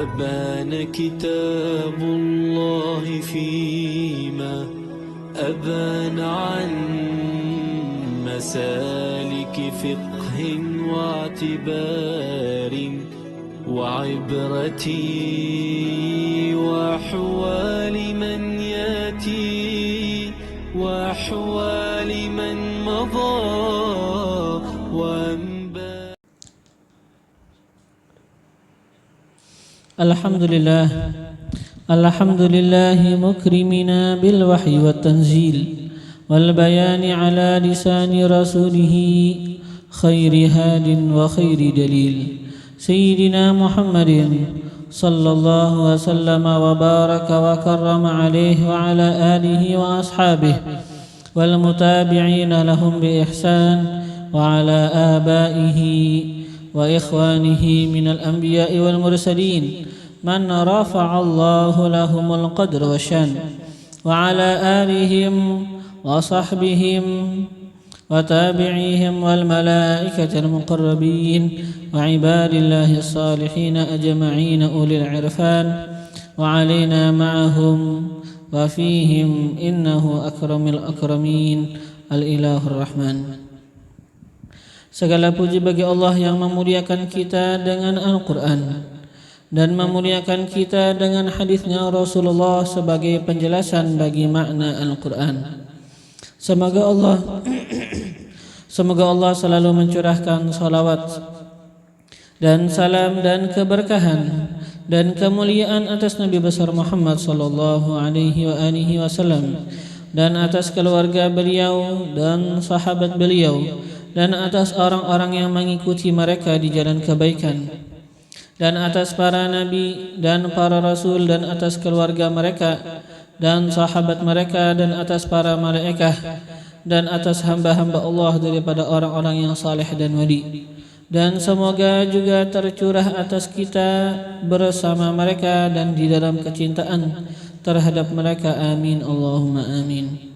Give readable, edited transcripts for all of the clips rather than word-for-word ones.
وبان كتاب الله فيما أبان عن مسالك فقه واعتبار وعبرتي وأحوال من ياتي وأحوال من مضى وأنباء. الحمد لله مكرمنا بالوحي والتنزيل والبيان على لسان رسوله خير هاد وخير دليل سيدنا محمد صلى الله وسلم وبارك وكرم عليه وعلى آله وأصحابه والمتابعين لهم بإحسان وعلى آبائه وإخوانه من الأنبياء والمرسلين من رفع الله لهم القدر والشان وعلى آلهم وصحبهم وتابعيهم والملائكة المقربين وعباد الله الصالحين أجمعين أولي العرفان وعلينا معهم وفيهم إنه أكرم الأكرمين الإله الرحمن. Segala puji bagi Allah yang memuliakan kita dengan Al-Quran dan memuliakan kita dengan hadisnya Rasulullah sebagai penjelasan bagi makna Al-Quran. Semoga Allah selalu mencurahkan salawat dan salam dan keberkahan dan kemuliaan atas Nabi besar Muhammad sallallahu alaihi wasallam dan atas keluarga beliau dan sahabat beliau dan atas orang-orang yang mengikuti mereka di jalan kebaikan dan atas para nabi dan para rasul dan atas keluarga mereka dan sahabat mereka dan atas para malaikat dan atas hamba-hamba Allah daripada orang-orang yang saleh dan wali, dan semoga juga tercurah atas kita bersama mereka dan di dalam kecintaan terhadap mereka. Amin Allahumma amin.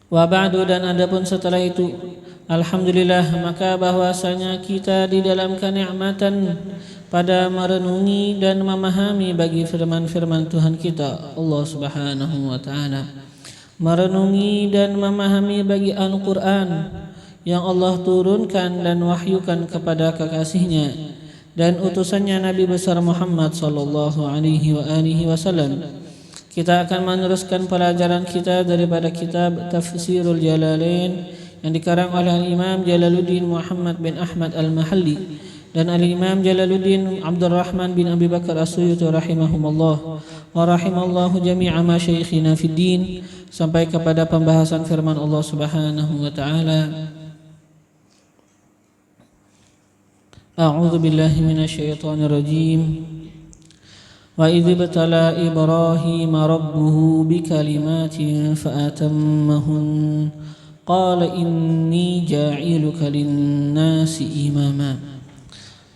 Wa ba'du, dan adapun setelah itu, alhamdulillah, maka bahwasanya kita di dalam kenikmatan pada merenungi dan memahami bagi firman-firman Tuhan kita Allah Subhanahu wa taala, merenungi dan memahami bagi Al-Qur'an yang Allah turunkan dan wahyukan kepada kekasihnya dan utusannya Nabi besar Muhammad sallallahu alaihi wasallam. Kita akan meneruskan pelajaran kita daripada kitab Tafsirul Jalalain yang dikarang oleh Al-Imam Jalaluddin Muhammad bin Ahmad Al-Mahalli dan Al-Imam Jalaluddin Abdurrahman bin Abi Bakar As-Suyuti rahimahumullah wa rahimallahu jami'a masyayikhina fid din, sampai kepada pembahasan firman Allah Subhanahu wa taala. A'udzu billahi minasyaitonir rajim. Wa idz ibtala Ibrahim rabbuhu bikalimatin fa'atammahun qala inni ja'iluka lin-nasi imama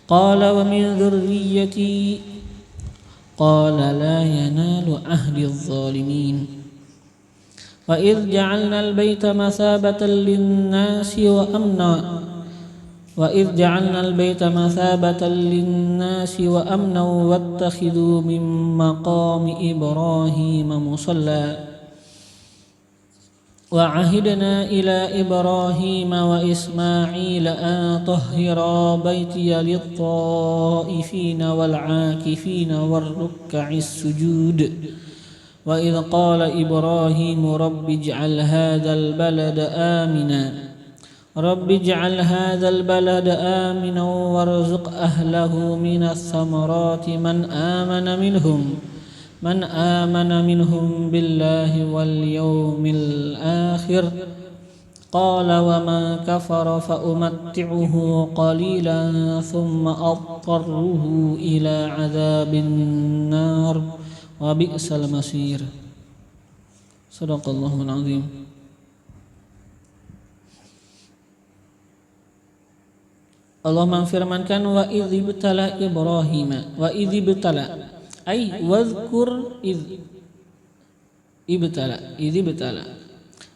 قال ومن ذريتي قال لا ينال عهد الظالمين وإذ جعلنا البيت مثابة للناس وأمنا واتخذوا من مقام إبراهيم مصلى وعهدنا إلى إبراهيم وإسماعيل أن طهرا بيتي للطائفين والعاكفين والركع السجود وإذ قال إبراهيم رب اجعل هذا البلد آمنا وارزق أهله من الثمرات من آمن منهم بالله واليوم الآخر قال ومن كفر فأمتعه قليلا ثم أضطره إلى عذاب النار وبئس المصير. صدق الله العظيم. Allah memfirmankan wa idz ibtala Ibrahim, wa idz ibtala ay wadhkur idz ibtala,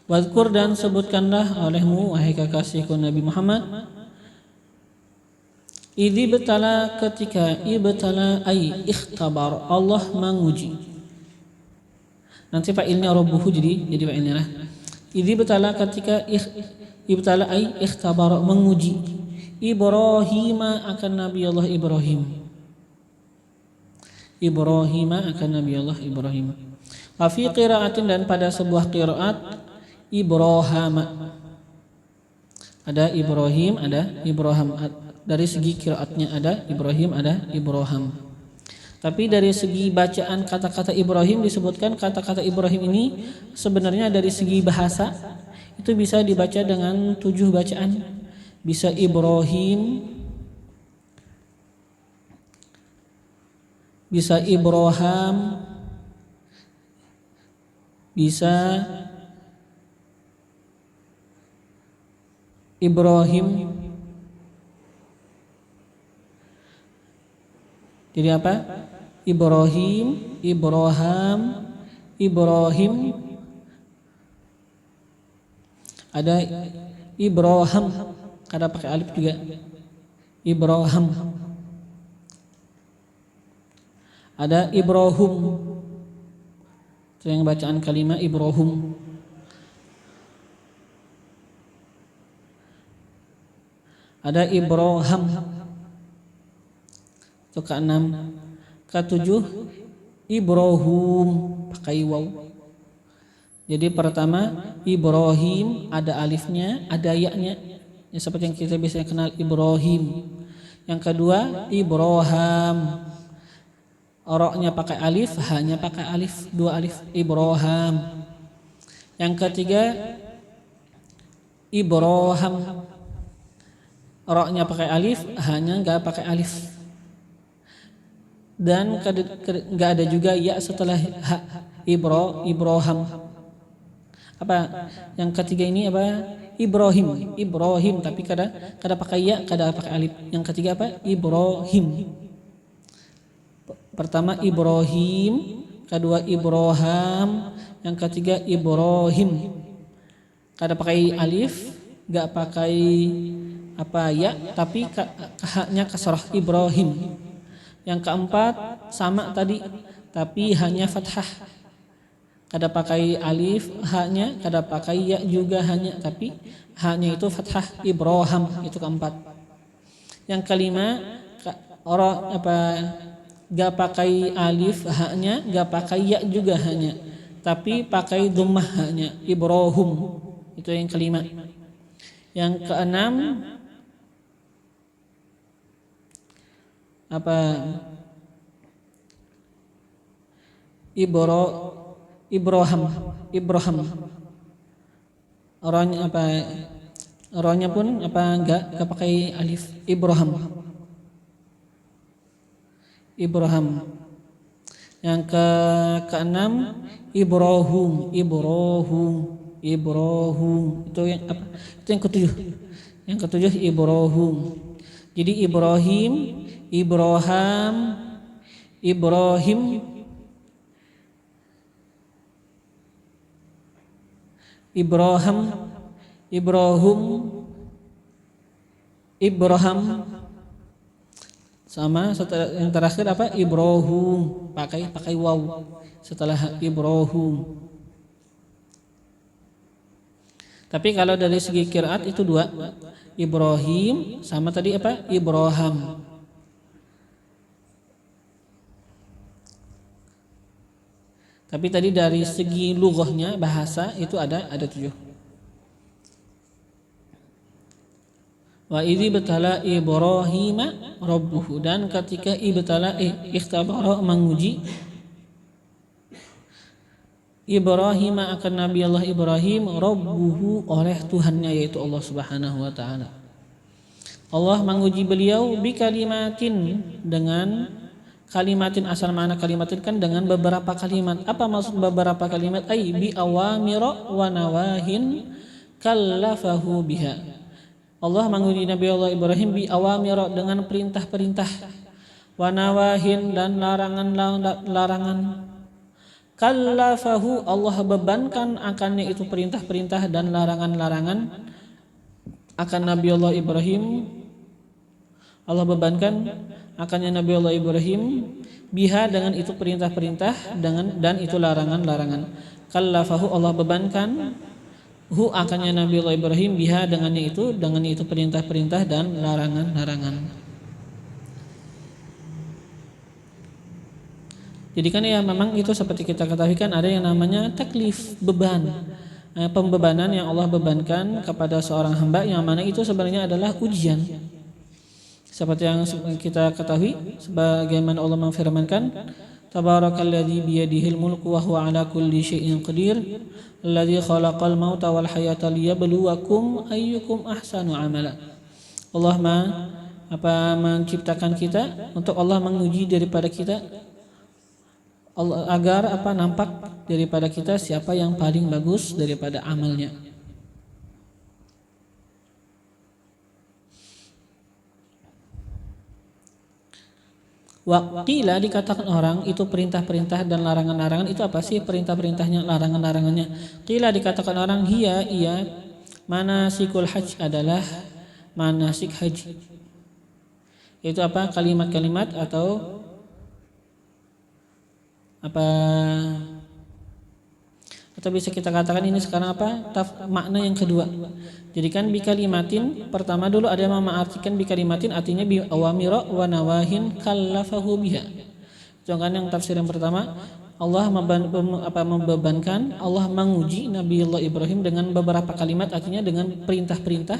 wadhkur dan sebutkanlah olehmu wahai kekasihku Nabi Muhammad Idzi betala ketika ibtala ay ikhtabar Allah menguji. Nanti fa'ilnya rabbuhu jadi fa'ilnya lah. Idzi betala ketika ibtala ay ikhtabar menguji Ibrahim akan Nabi Allah Ibrahim. Ibrahim akan Nabi Allah Ibrahim. Wa fi qiraatin dan pada sebuah qiraat Ibrahim. Ada Ibrahim, ada Ibrahim. Dari segi qiraatnya ada Ibrahim, ada Ibrahim. Tapi dari segi bacaan kata-kata Ibrahim disebutkan kata-kata Ibrahim ini sebenarnya dari segi bahasa itu bisa dibaca dengan 7 bacaan. Bisa Ibrahim, bisa Ibrahim, bisa Ibrahim. Jadi apa? Ibrahim, Ibrahim, Ibrahim. Ada Ibrahim, kada pakai alif juga. Ibrahim. Ada Ibrahim. Itu yang bacaan kalimat Ibrahim. Ada Ibrahim. Itu ke-6. Ke-7 Ibrahim pakai waw. Jadi pertama Ibrahim ada alifnya, ada ya-nya. Ya, seperti yang kita biasanya kenal Ibrahim. Yang kedua Ibrahim. Ra-nya pakai alif, ha-nya pakai alif, 2 alif Ibrahim. Yang ketiga Ibrahim. Ra-nya pakai alif, ha-nya enggak pakai alif. Dan enggak ada juga ya setelah ha. Ibrahim. Apa yang ketiga ini apa? Ibrahim tapi kada pakai ya, kada pakai alif. Yang ketiga apa? Ibrahim. Pertama Ibrahim, kedua Ibrahim, yang ketiga Ibrahim. Kada pakai alif, enggak pakai apa ya, tapi ha-nya kasrah Ibrahim. Yang keempat sama tadi, tapi hanya fathah. Kada pakai alif ha-nya, kada pakai ya juga hanya, tapi ha-nya itu fathah Ibrahim, itu keempat. Yang kelima gak pakai alif ha-nya, gak pakai ya juga hanya, tapi pakai dhammah ha-nya Ibrahim, itu yang kelima. Yang keenam Ibrahim. Orangnya pun enggak pakai alif. Ibrahim. Yang keenam Ibrahim. Itu yang apa? Itu yang ketujuh. Yang ketujuh Ibrahim. Jadi Ibrahim, sama setelah yang terakhir apa? Ibrahim, pakai waw setelah Ibrahim. Tapi kalau dari segi qiraat itu 2. Ibrahim sama tadi apa? Ibrahim. Tapi tadi dari segi lughahnya bahasa itu ada 7. Wa idzi betala Ibrahim rabbuhu, dan ketika ibtala ikhtabara menguji Ibrahim akan Nabi Allah Ibrahim rabbuhu oleh Tuhannya yaitu Allah Subhanahu wa taala. Allah menguji beliau bi kalimatin dengan kalimatin, asal mana kalimatin kan dengan beberapa kalimat. Apa maksud beberapa kalimat? Ai bi awamira wa nawahin kallafahu biha. Allah menguji Nabi Allah Ibrahim bi awamira dengan perintah-perintah, wa nawahin dan larangan-larangan. Kallafahu Allah bebankan akannya itu perintah-perintah dan larangan-larangan akan Nabi Allah Ibrahim. Allah bebankan akannya Nabi Allah Ibrahim biha dengan itu perintah-perintah dan itu larangan-larangan. Kallafahu Allah bebankan hu akannya Nabi Allah Ibrahim biha dengannya itu perintah-perintah dan larangan-larangan. Jadi kan ya memang itu seperti kita ketahui kan ada yang namanya taklif, beban, pembebanan yang Allah bebankan kepada seorang hamba yang mana itu sebenarnya adalah ujian. Seperti yang kita ketahui sebagaimana Allah memfirmankan, Tabarakalladzi biyadihil mulku wa huwa ala kulli syai'in qadir, alladzi khalaqal mauta wal hayata liyabluwakum ayyukum ahsanu amala. Allah menciptakan kita untuk Allah menguji daripada kita agar nampak daripada kita siapa yang paling bagus daripada amalnya. Waqila dikatakan orang itu perintah-perintah dan larangan-larangan itu apa sih perintah-perintahnya, larangan-larangannya? Qila dikatakan orang iya manasikul hajj adalah manasik haji. Itu apa? Kalimat-kalimat atau atau bisa kita katakan ini sekarang makna yang kedua. Jadi kan bikalimatin pertama dulu ada yang mengartikan bikalimatin artinya bi awamira wa nawahin kallafahu biha. Itu kan yang tafsir yang pertama, Allah membebankan, Allah menguji Nabi Allah Ibrahim dengan beberapa kalimat artinya dengan perintah-perintah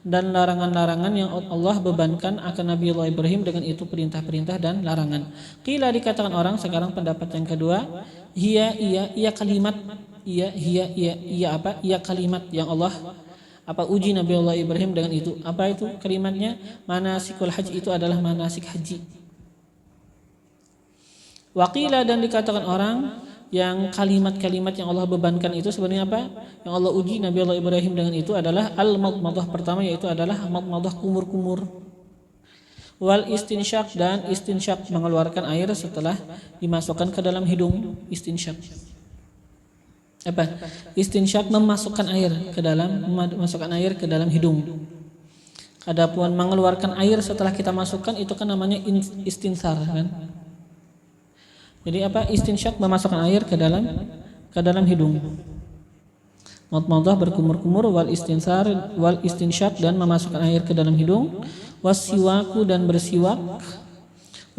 dan larangan-larangan yang Allah bebankan akan Nabi Allah Ibrahim dengan itu perintah-perintah dan larangan. Qila dikatakan orang sekarang pendapat yang kedua, iya kalimat, iya kalimat yang Allah uji Nabi Allah Ibrahim dengan itu. Apa itu kalimatnya? Manasikul haji itu adalah manasik haji. Waqila dan dikatakan orang yang kalimat-kalimat yang Allah bebankan itu sebenarnya apa? Yang Allah uji Nabi Allah Ibrahim dengan itu adalah al-madmadah pertama, yaitu adalah madmadah kumur-kumur. Wal istinsyak dan istinsyak mengeluarkan air setelah dimasukkan ke dalam hidung. Istinsyak. Istinsyak memasukkan air ke dalam hidung. Adapun mengeluarkan air setelah kita masukkan itu kan namanya istinsar kan? Jadi istinsyak memasukkan air ke dalam hidung. Madmadah berkumur-kumur, wal istinsyak dan memasukkan air ke dalam hidung, wasiwaku dan bersiwak,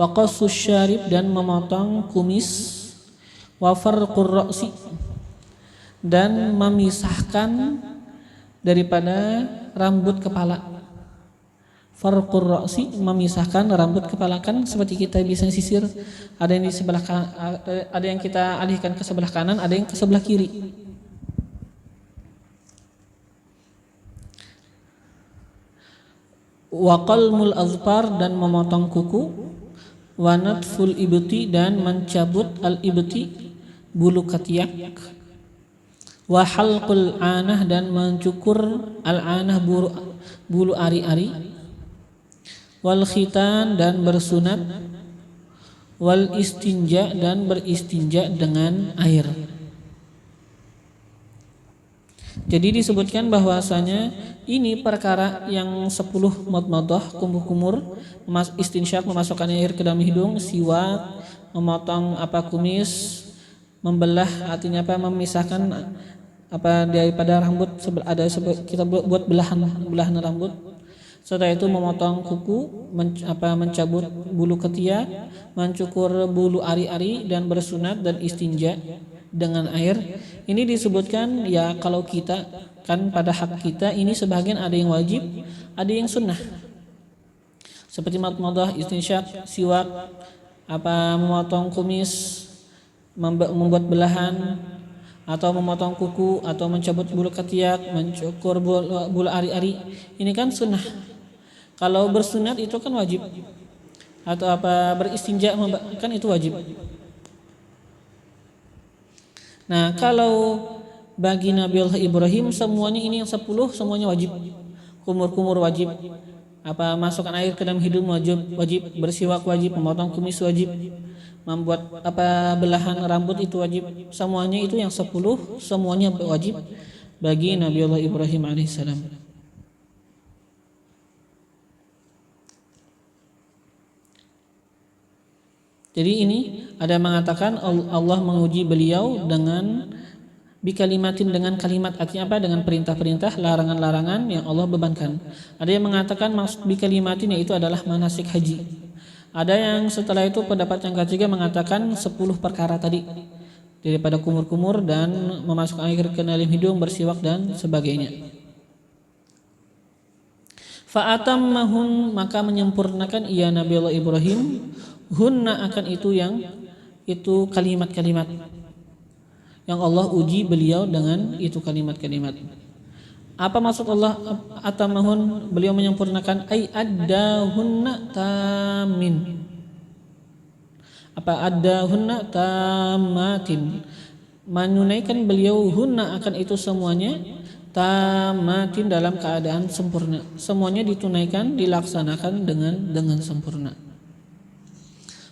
wa qassus syarib dan memotong kumis, wa farqur ra'si dan memisahkan daripada rambut kepala. Farqur ra'si memisahkan rambut kepala kan seperti kita bisa sisir, ada yang di sebelah ada yang kita alihkan ke sebelah kanan, ada yang ke sebelah kiri. Wa qalmul azfar dan memotong kuku, wa natful ibti dan mencabut al ibti bulu ketiak, wa halqul anah dan mencukur al anah bulu ari-ari, wal khitan dan bersunat, wal istinja dan beristinja dengan air. Jadi disebutkan bahwasanya ini perkara yang 10 madmadah kumur-kumur, istinsyak memasukkan air ke dalam hidung, siwak, memotong kumis, membelah artinya memisahkan daripada rambut, kita buat belahan rambut. Setelah itu memotong kuku, mencabut bulu ketiak, mencukur bulu ari-ari dan bersunat dan istinja dengan air. Ini disebutkan ya kalau kita kan pada hak kita ini sebagian ada yang wajib, ada yang sunnah. Seperti madmadah, istinsyak, siwak, memotong kumis, membuat belahan, atau memotong kuku, atau mencabut bulu ketiak, mencukur bulu ari-ari. Ini kan sunnah. Kalau bersunat itu kan wajib. Atau beristinja kan itu wajib. Nah, kalau bagi Nabi Allah Ibrahim semuanya ini yang 10 semuanya wajib. Kumur-kumur wajib. Masukkan air ke dalam hidung wajib, bersiwak wajib, memotong kumis wajib, membuat belahan rambut itu wajib. Semuanya itu yang 10 semuanya wajib bagi Nabi Allah Ibrahim alaihissalam. Jadi ini ada yang mengatakan Allah menguji beliau dengan bikalimatin, dengan kalimat, artinya apa? Dengan perintah-perintah, larangan-larangan yang Allah bebankan. Ada yang mengatakan maksud bikalimatin yaitu adalah manasik haji. Ada yang setelah itu pendapat yang ketiga mengatakan 10 perkara tadi, daripada kumur-kumur dan memasukkan air ke dalam hidung, bersiwak dan sebagainya. Fa'atammahun, maka menyempurnakan ia Nabi Allah Ibrahim hunna, akan itu kalimat-kalimat yang Allah uji beliau dengan itu kalimat-kalimat. Apa maksud Allah atamahun? Beliau menyempurnakan ay addahunna tamin. Apa addahunna tamatin? Menunaikan beliau hunna, akan itu semuanya tamatin, dalam keadaan sempurna. Semuanya ditunaikan, dilaksanakan dengan sempurna.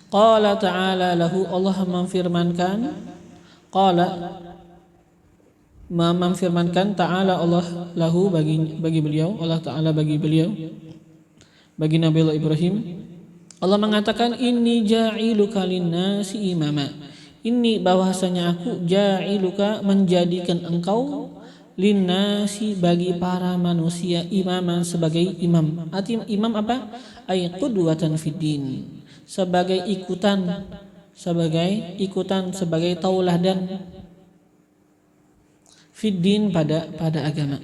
Qala ta'ala lahu, Allah memfirmankan ta'ala Allah lahu, bagi beliau, Allah ta'ala bagi beliau, bagi Nabi Allah Ibrahim. Allah mengatakan inni ja'iluka linnasi imama. Ini bahwasanya aku ja'iluka, menjadikan engkau, linnasi, bagi para manusia, imaman, sebagai imam. Arti imam apa? Ay qudwatan fid din, sebagai ikutan, sebagai tauladan fid din, pada agama.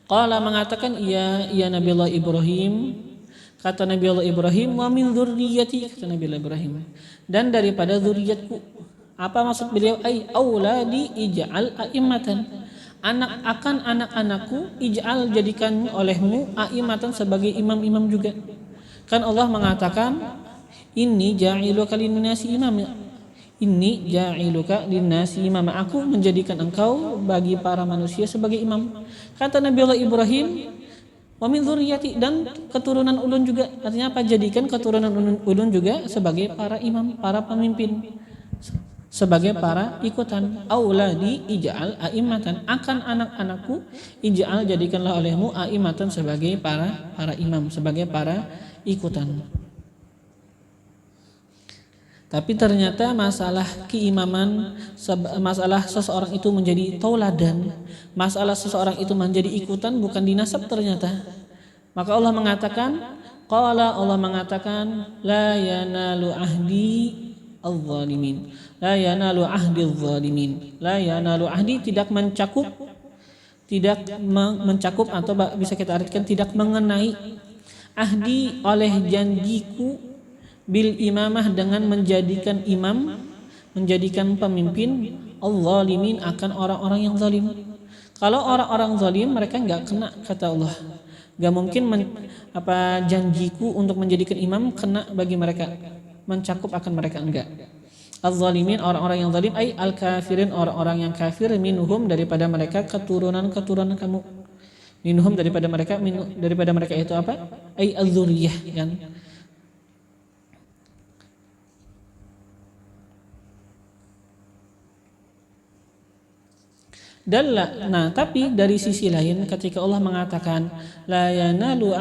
Qala mengatakan ya Nabi Allah Ibrahim, kata Nabi Allah Ibrahim, wa min dzurriyyati, kata Nabi Allah Ibrahim, dan daripada zuriatku. Apa maksud beliau? Ai auladi ij'al a'immatan, anak-anakku ij'al, jadikan olehmu, a'immatan, sebagai imam-imam juga. Kan Allah mengatakan inni ja'iluka linnasi imam, inni ja'iluka linnasi imam, aku menjadikan engkau bagi para manusia sebagai imam. Kata Nabi Allah Ibrahim, wa min dzurriyyati, dan keturunan ulun juga. Artinya apa? Jadikan keturunan ulun juga sebagai para imam, para pemimpin, sebagai para ikutan. Auladi ij'al a'immatan, akan anak-anakku ij'al, jadikanlah olehmu, a'immatan, sebagai para imam, sebagai para ikutan. Tapi ternyata masalah keimaman, masalah seseorang itu menjadi tauladan, masalah seseorang itu menjadi ikutan, bukan di nasab ternyata. Maka Allah mengatakan, Allah mengatakan, la yanalu ahdi al-zalimin, la yanalu ahdi al-zalimin, la yanalu ahdi, tidak mencakup, atau bisa kita artikan tidak mengenai, ahdi, oleh janjiku, bil imamah, dengan menjadikan imam, menjadikan pemimpin, al-zalimin, akan orang-orang yang zalim. Kalau orang-orang zalim, mereka enggak kena, kata Allah. Enggak mungkin janjiku untuk menjadikan imam kena bagi mereka, mencakup akan mereka, enggak. Al-zalimin, orang-orang yang zalim, ay al-kafirin, orang-orang yang kafir, minhum, daripada mereka, keturunan kamu. Minhum, daripada mereka itu apa? Ay al-dzurriyyah, kan? Nah, tapi dari sisi lain, ketika Allah mengatakan la yanalu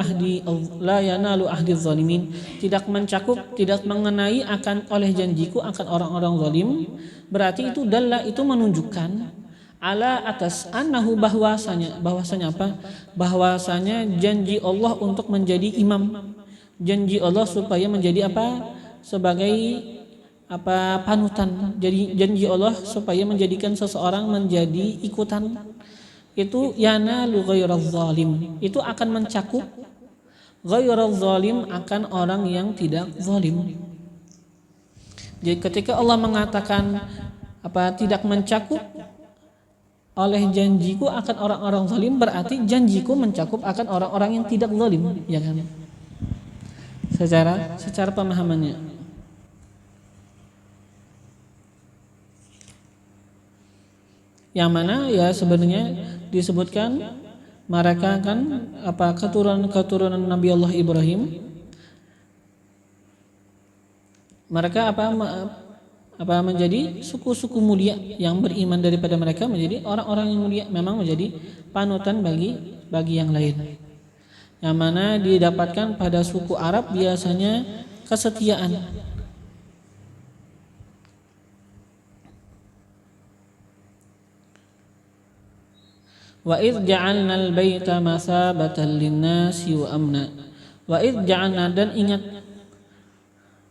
ahdi zalimin, tidak mencakup, tidak mengenai akan oleh janjiku akan orang-orang zalim, berarti itu itu menunjukkan ala atas annahu, bahwasanya apa? Bahwasanya janji Allah untuk menjadi imam, janji Allah supaya menjadi apa? Sebagai panutan. Jadi janji Allah supaya menjadikan seseorang menjadi ikutan, itu yanalu ghairaz zalim, itu akan mencakup ghairaz zalim, akan orang yang tidak zalim. Jadi ketika Allah mengatakan tidak mencakup oleh janjiku akan orang-orang zalim, berarti janjiku mencakup akan orang-orang yang tidak zalim, ya kan? Secara pemahamannya. Yang mana ya sebenarnya disebutkan mereka kan keturunan Nabi Allah Ibrahim, mereka menjadi suku-suku mulia yang beriman daripada mereka, menjadi orang-orang yang mulia, memang menjadi panutan bagi yang lain. Yang mana didapatkan pada suku Arab biasanya kesetiaan, Wa id ja'alnal baita masabatan linnasi wa amna. Wa id ja'alna dan ingat.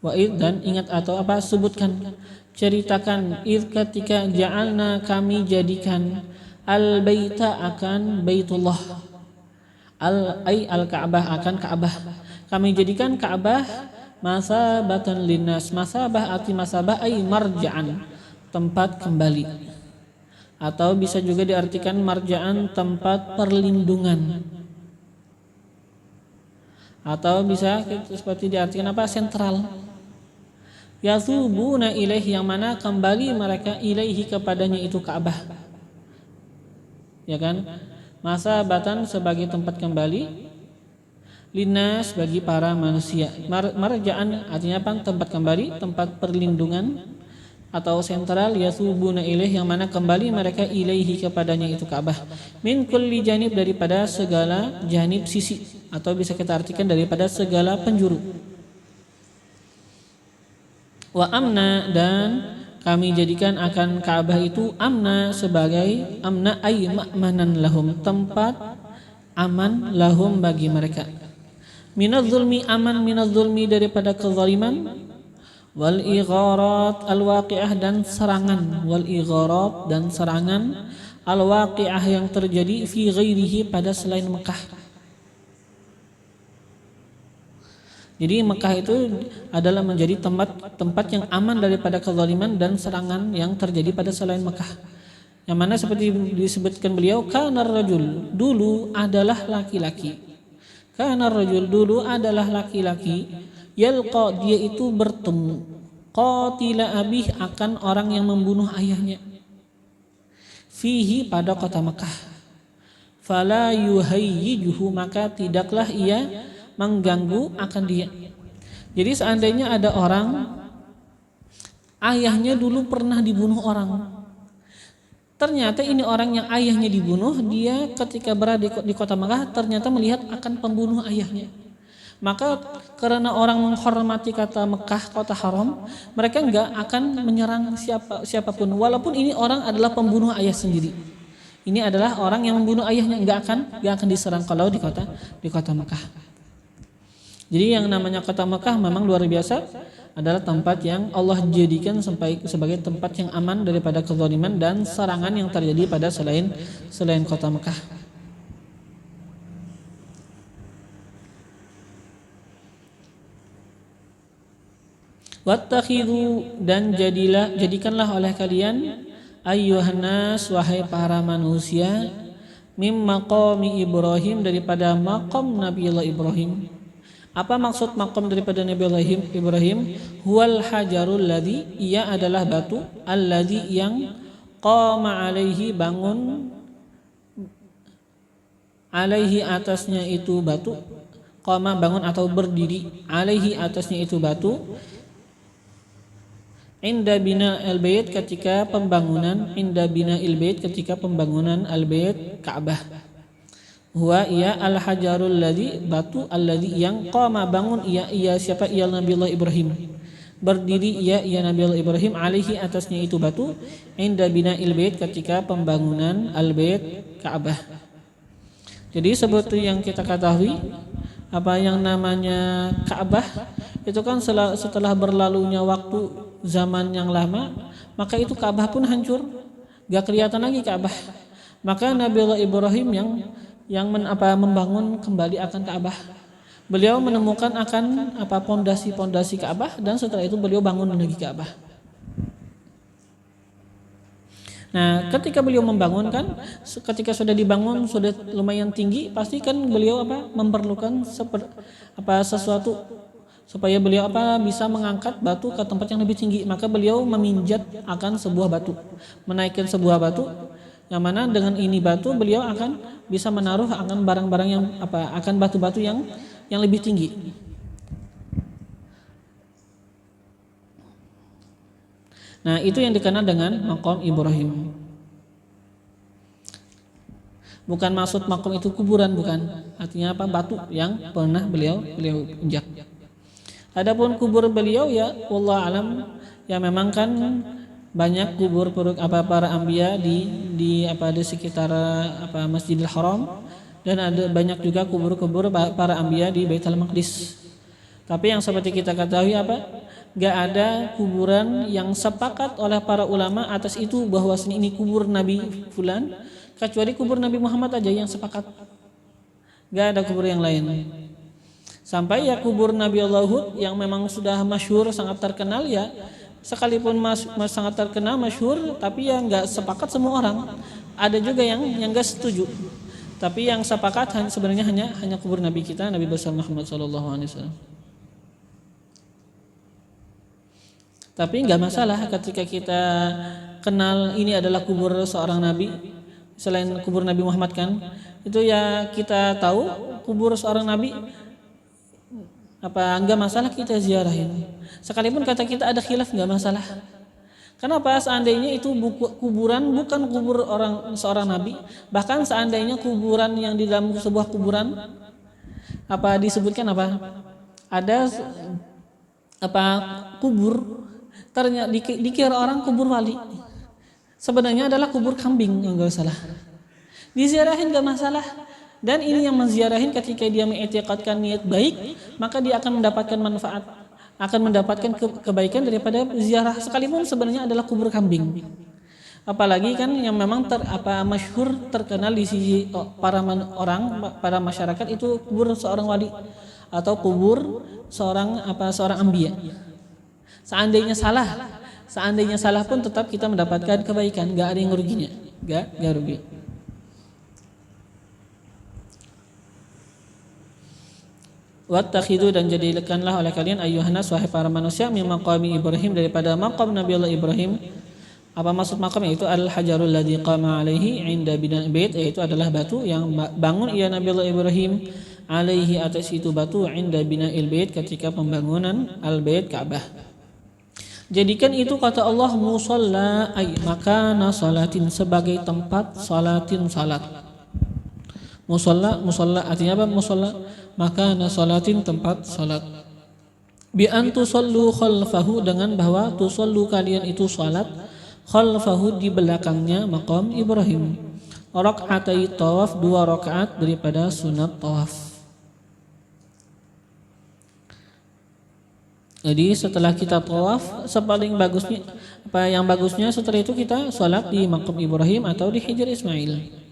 Wa id dan ingat atau apa sebutkan, ceritakan id ketika ja'alna kami jadikan al baita akan baitullah, al Ka'bah akan Ka'bah, kami jadikan Ka'bah masabatan linnas. Masabah arti masabah ay marja'an, tempat kembali, atau bisa juga diartikan marja'an tempat perlindungan, atau bisa seperti diartikan apa sentral. Yasubuna ilaihi yang mana kembali mereka ilaihi kepadanya itu Ka'bah, ya kan? Masabatan sebagai tempat kembali, linnas bagi para manusia. Marja'an artinya apa? Tempat kembali, tempat perlindungan atau sentral. Yasubuna ilaih yang mana kembali mereka ilaihi kepadanya itu Ka'bah. Min kulli janib daripada segala janib sisi, atau bisa kita artikan daripada segala penjuru. Wa amna dan kami jadikan akan Ka'bah itu amna sebagai amna ay ma'manan lahum, tempat aman lahum bagi mereka. Minaz zulmi aman minaz zulmi daripada kezaliman, wal igharat al waqi'ah dan serangan, wal igharat dan serangan al waqi'ah yang terjadi fi ghairihi pada selain Mekah. Jadi Mekah itu adalah menjadi tempat yang aman daripada kezaliman dan serangan yang terjadi pada selain Mekah. Yang mana seperti disebutkan beliau, kanar rajul dulu adalah laki-laki. Kanar rajul dulu adalah laki-laki, yalqa dia itu bertemu, qatila abih akan orang yang membunuh ayahnya. Fihi pada kota Mekah. Fala yuhayyijuhu maka tidaklah ia mengganggu akan dia. Jadi seandainya ada orang ayahnya dulu pernah dibunuh orang, ternyata ini orang yang ayahnya dibunuh, dia ketika berada di kota Makkah ternyata melihat akan pembunuh ayahnya, maka karena orang menghormati kata Mekah, kota haram, mereka enggak akan menyerang siapapun walaupun ini orang adalah pembunuh ayah sendiri. Ini adalah orang yang membunuh ayahnya, enggak akan diserang kalau di kota Mekah. Jadi yang namanya kota Mekah memang luar biasa, adalah tempat yang Allah jadikan sebagai tempat yang aman daripada kezaliman dan serangan yang terjadi pada selain kota Mekah. Wattakhidhu dan jadikanlah oleh kalian ayyuhan nas wahai para manusia mim maqami Ibrahim daripada maqam Nabiullah Ibrahim. Apa maksud maqam daripada Nabiullah Ibrahim? Huwal hajarul ladzi, ia adalah batu, alladzi yang qama alaihi bangun, alaihi atasnya itu batu, qama bangun atau berdiri, alaihi atasnya itu batu, inda bina al-bait ketika pembangunan, inda bina al-bait ketika pembangunan al-bait Ka'bah. Huwa ia al-hajarul ladzi, batu alladzi yang qama bangun ia siapa? Ia Nabiullah Ibrahim. Berdiri ia Nabiullah Ibrahim alaihi atasnya itu batu, inda bina'il bait ketika pembangunan al-bait Ka'bah. Jadi seperti yang kita ketahui, apa yang namanya Ka'bah itu kan setelah berlalunya waktu zaman yang lama, maka itu Ka'bah pun hancur, gak kelihatan lagi Ka'bah. Maka Nabiullah Ibrahim yang membangun kembali akan Ka'bah. Beliau menemukan akan pondasi-pondasi Ka'bah dan setelah itu beliau bangun lagi Ka'bah. Nah, ketika beliau membangun kan, ketika sudah dibangun sudah lumayan tinggi, pasti kan beliau memerlukan sesuatu supaya beliau bisa mengangkat batu ke tempat yang lebih tinggi. Maka beliau meminjat akan sebuah batu, menaikkan sebuah batu, yang mana dengan ini batu beliau akan bisa menaruh akan barang-barang yang akan batu-batu yang lebih tinggi. Nah, itu yang dikenal dengan maqam Ibrahim. Bukan maksud maqam itu kuburan, bukan. Artinya batu yang pernah beliau injak. Adapun kubur beliau ya wallah alam, ya memang kan banyak kubur para anbiya di sekitar Masjidil Haram, dan ada banyak juga kubur para anbiya di Baitul Maqdis. Tapi yang seperti kita ketahui gak ada kuburan yang sepakat oleh para ulama atas itu bahwa ini kubur Nabi fulan, kecuali kubur Nabi Muhammad aja yang sepakat. Gak ada kubur yang lain. Sampai ya kubur Nabi Allah Hud yang memang sudah masyhur, sangat terkenal ya, sekalipun sangat terkenal masyhur, tapi ya gak sepakat semua orang. Ada juga yang gak setuju. Tapi yang sepakat sebenarnya hanya kubur Nabi kita, Nabi besar Muhammad SAW. Tapi nggak masalah ketika kita kenal ini adalah kubur seorang nabi selain kubur Nabi Muhammad kan, itu ya kita tahu kubur seorang nabi, nggak masalah kita ziarahin. Sekalipun kata kita ada khilaf nggak masalah. Kenapa? Seandainya itu kuburan bukan kubur seorang nabi, bahkan seandainya kuburan yang di dalam sebuah kuburan disebutkan ada kubur ternyata dikira orang kubur wali, sebenarnya adalah kubur kambing, enggak salah. Diziarahin enggak masalah. Dan ini yang menziarahin ketika dia mengiktikadkan niat baik, maka dia akan mendapatkan manfaat, akan mendapatkan kebaikan daripada ziarah, sekalipun sebenarnya adalah kubur kambing. Apalagi kan yang memang masyhur terkenal di sisi para masyarakat itu kubur seorang wali atau kubur seorang anbiya. Seandainya salah pun tetap kita mendapatkan kebaikan, enggak ada yang ruginya, enggak rugi. Wattakhidu, dan jadikanlah oleh kalian ayyuhannas wahai para manusia min maqami Ibrahim, daripada maqam Nabi Allah Ibrahim. Apa maksud maqam? Yaitu al-hajarul ladzi qama alaihi 'inda bina'il bait, yaitu adalah batu yang bangun ia Nabi Allah Ibrahim alaihi, atas itu batu 'inda bina'il bait, ketika pembangunan al-bait Ka'bah. Jadikan itu kata Allah musalla ay makana salatin, sebagai tempat salatin salat. Musalla artinya apa? Musalla makana salatin, tempat salat. Bi an tusallu khalfahu, dengan bahwa tusallu kalian itu salat khalfahu, di belakangnya maqam Ibrahim. Rakaatai tawaf, 2 rakaat daripada sunat tawaf. Jadi setelah kita tawaf, yang bagusnya setelah itu kita salat di maqam Ibrahim atau di Hijr Ismail.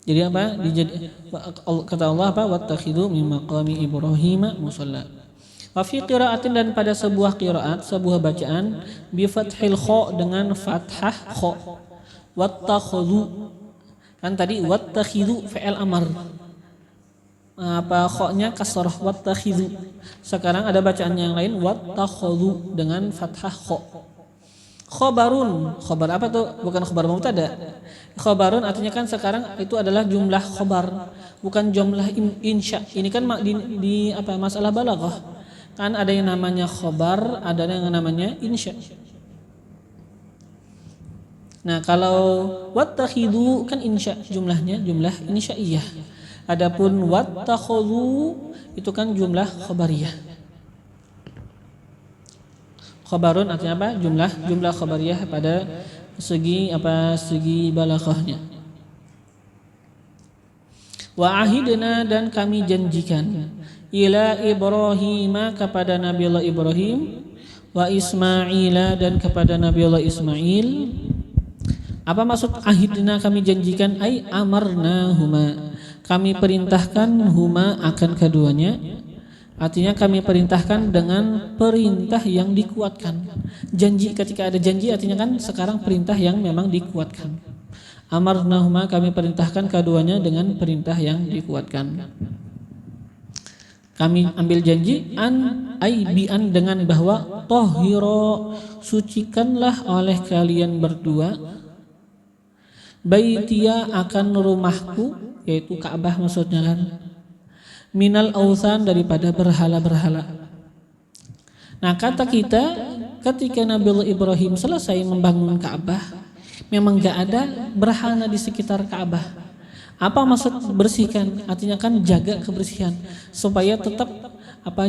Jadi kata Allah wattakhidhu min maqami Ibrahim musalla. Wa fi qiraatin, dan pada sebuah qiraat, sebuah bacaan, bi fathil kha, dengan fathah kha. Wattakhadhu, kan tadi wattakhidhu fi'il amr, kha-nya kasrah, wattakhidhu. Sekarang ada bacaan yang lain wattakhadhu dengan fathah kha. Khobar apa tuh? Bukan khobar mubtada. Khobarun artinya kan sekarang itu adalah jumlah khobar, bukan jumlah insya. Ini kan di masalah balaghah. Kan ada yang namanya khobar, ada yang namanya insya. Nah, kalau wattakhidhu kan insya, jumlahnya jumlah insya'iyah. Adapun wattakhadhu itu kan jumlah khobariyah. Khobarun artinya apa? Jumlah khobariyah pada segi balaghahnya. Wa ahidna, dan kami janjikan, ila Ibrahim, kepada Nabi Allah Ibrahim, wa Ismaila, dan kepada Nabi Allah Ismail. Apa maksud ahidna, kami janjikan? Ai amarnahuma, kami perintahkan huma, akan keduanya. Artinya kami perintahkan dengan perintah yang dikuatkan. Janji, ketika ada janji artinya kan sekarang perintah yang memang dikuatkan. Amarnahuma, kami perintahkan keduanya dengan perintah yang dikuatkan. Kami ambil janji bi'an, dengan bahwa tohiro, sucikanlah oleh kalian berdua, baitia, akan rumahku, yaitu Ka'bah maksudnya kan, minal ausan, daripada berhala-berhala. Nah, kata kita, ketika Nabi Ibrahim selesai membangun Ka'bah, memang gak ada berhala di sekitar Ka'bah. Apa maksud bersihkan? Artinya kan jaga kebersihan, supaya tetap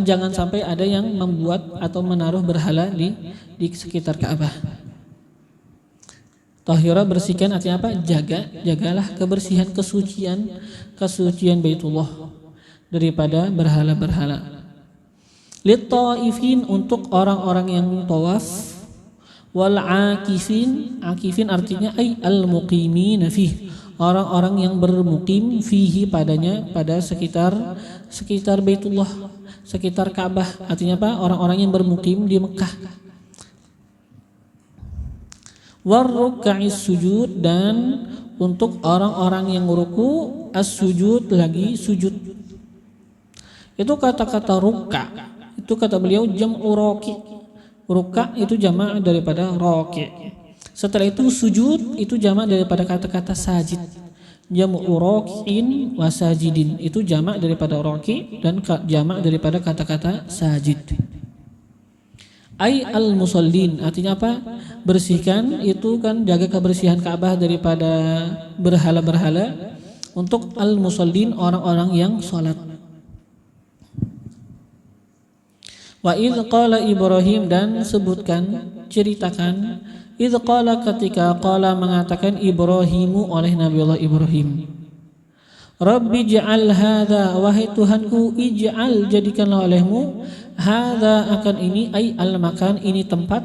jangan sampai ada yang membuat atau menaruh berhala di sekitar Ka'bah. Tahira, bersihkan, artinya apa? Jagalah kebersihan, kesucian Baitullah daripada berhala-berhala. Lit-taifin, untuk orang-orang yang tawaf. Wal akifin artinya al-muqimin fih, orang-orang yang bermukim fihi padanya, pada sekitar Baitullah, sekitar Ka'bah. Artinya apa? Orang-orang yang bermukim di Mekah. Warruka'is sujud, dan untuk orang-orang yang ruku, as-sujud, lagi sujud. Itu kata-kata rukka, itu kata beliau jam'u raki. Rukka itu jamak daripada raki. Setelah itu sujud itu jamak daripada kata-kata sajid. Jam'u raki'in wa sajidin, itu jamak daripada raki dan jamak daripada kata-kata sajid. Ai al-musallin, artinya apa? Bersihkan, itu kan jaga kebersihan Ka'bah daripada berhala-berhala. Untuk al-musallin, orang-orang yang salat. Wa idh qala Ibrahim, dan ceritakan idh qala, ketika qala mengatakan Ibrahimu oleh Nabiullah Ibrahim, Rabbi ja'al hadha, wahai Tuhanku, ij'al, jadikanlah olehmu, hadha, akan ini, ay al-makan, ini tempat,